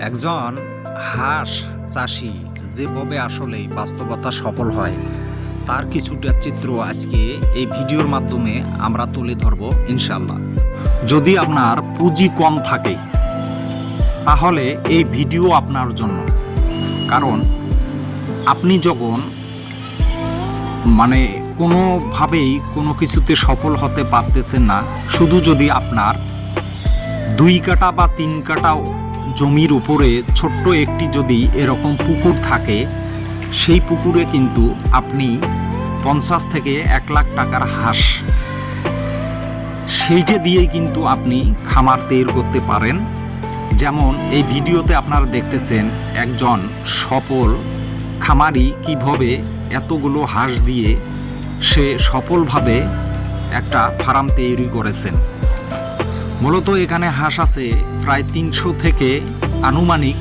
একজন হাঁস চাষি যেভাবে আসলে বাস্তবতা সফল হয় তার কিছুটা চিত্র আজকে এই ভিডিওর মাধ্যমে আমরা তুলে ধরব ইনশাল্লাহ। যদি আপনার পুঁজি কম থাকে তাহলে এই ভিডিও আপনার জন্য, কারণ আপনি যখন কোনোভাবেই কোনো কিছুতে সফল হতে পারতেছেন না, শুধু যদি আপনার 2 কাঠা বা 3 কাঠা জমির উপরে ছোট্ট একটি যদি এরকম পুকুর থাকে, সেই পুকুরে কিন্তু আপনি 50 থেকে 1 লাখ টাকার হাঁস সেইটা দিয়েই কিন্তু আপনি খামার তৈরি করতে পারেন। যেমন এই ভিডিওতে আপনারা দেখতেছেন একজন সফল খামারি কিভাবে এতগুলো হাঁস দিয়ে সে সফলভাবে একটা ফার্ম তৈরি করেছেন। মূলত এখানে হাঁস আছে প্রায় 300 থেকে আনুমানিক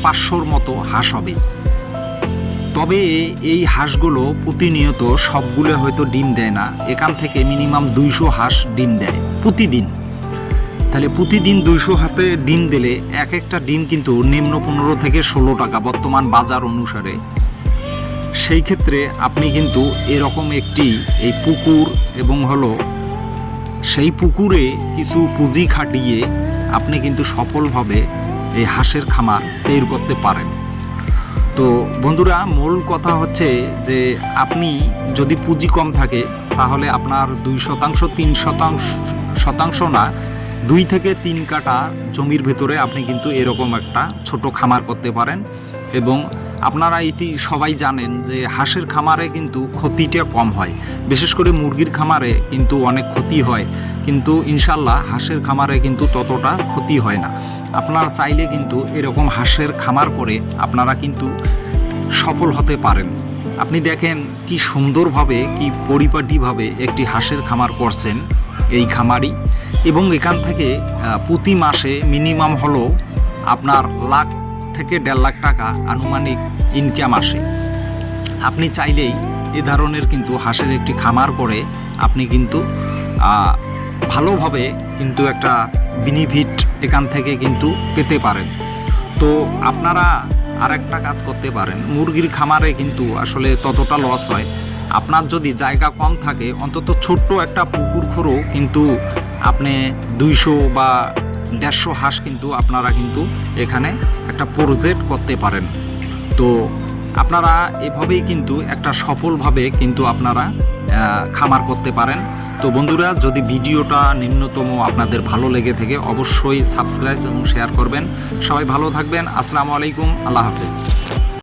500-র মতো হাঁস হবে। তবে এই হাঁসগুলো প্রতিনিয়ত সবগুলো হয়তো ডিম দেয় না, এখান থেকে মিনিমাম 200 হাঁস ডিম দেয় প্রতিদিন। তাহলে প্রতিদিন 200 হাতে ডিম দিলে এক একটা ডিম কিন্তু নিম্ন 15 থেকে 16 টাকা বর্তমান বাজার অনুসারে। সেই ক্ষেত্রে আপনি কিন্তু এরকম একটি এই পুকুর এবং সেই পুকুরে কিছু পুঁজি খাটিয়ে আপনি কিন্তু সফলভাবে এই হাঁসের খামার তৈরি করতে পারেন। তো বন্ধুরা, মূল কথা হচ্ছে যে আপনি যদি পুঁজি কম থাকে তাহলে আপনার 2%, 3% না, 2 থেকে 3 কাঠা জমির ভেতরে আপনি কিন্তু এরকম একটা ছোট খামার করতে পারেন। এবং আপনারা সবাই জানেন যে হাঁসের খামারে কিন্তু ক্ষতিটা কম হয়, বিশেষ করে মুরগির খামারে কিন্তু অনেক ক্ষতি হয়, কিন্তু ইনশাল্লাহ হাঁসের খামারে কিন্তু ততটা ক্ষতি হয় না। আপনারা চাইলে কিন্তু এরকম হাঁসের খামার করে আপনারা কিন্তু সফল হতে পারেন। আপনি দেখেন কি সুন্দরভাবে, কি পরিপাটিভাবে একটি হাঁসের খামার করছেন এই খামারি, এবং এখান থেকে প্রতি মাসে মিনিমাম আপনার লাখ থেকে 1.5 লাখ টাকা আনুমানিক ইনকাম আসে। আপনি চাইলেই এ ধরনের কিন্তু হাঁসের একটি খামার করে আপনি কিন্তু ভালোভাবে কিন্তু একটা বেনিফিট এখান থেকে কিন্তু পেতে পারেন। তো আপনারা আরেকটা কাজ করতে পারেন, মুরগির খামারে কিন্তু আসলে ততটা লস হয়। আপনার যদি জায়গা কম থাকে, অন্তত ছোট্ট একটা পুকুর খোঁড়ো কিন্তু আপনি 200 বা 150 হাঁস কিন্তু আপনারা কিন্তু এখানে একটা প্রজেক্ট করতে পারেন। তো আপনারা এভাবেই কিন্তু একটা সফলভাবে কিন্তু আপনারা খামার করতে পারেন। তো বন্ধুরা, যদি ভিডিওটা নিম্নতম আপনাদের ভালো লেগে থাকে অবশ্যই সাবস্ক্রাইব এবং শেয়ার করবেন। সবাই ভালো থাকবেন। আসসালামু আলাইকুম, আল্লাহ হাফেজ।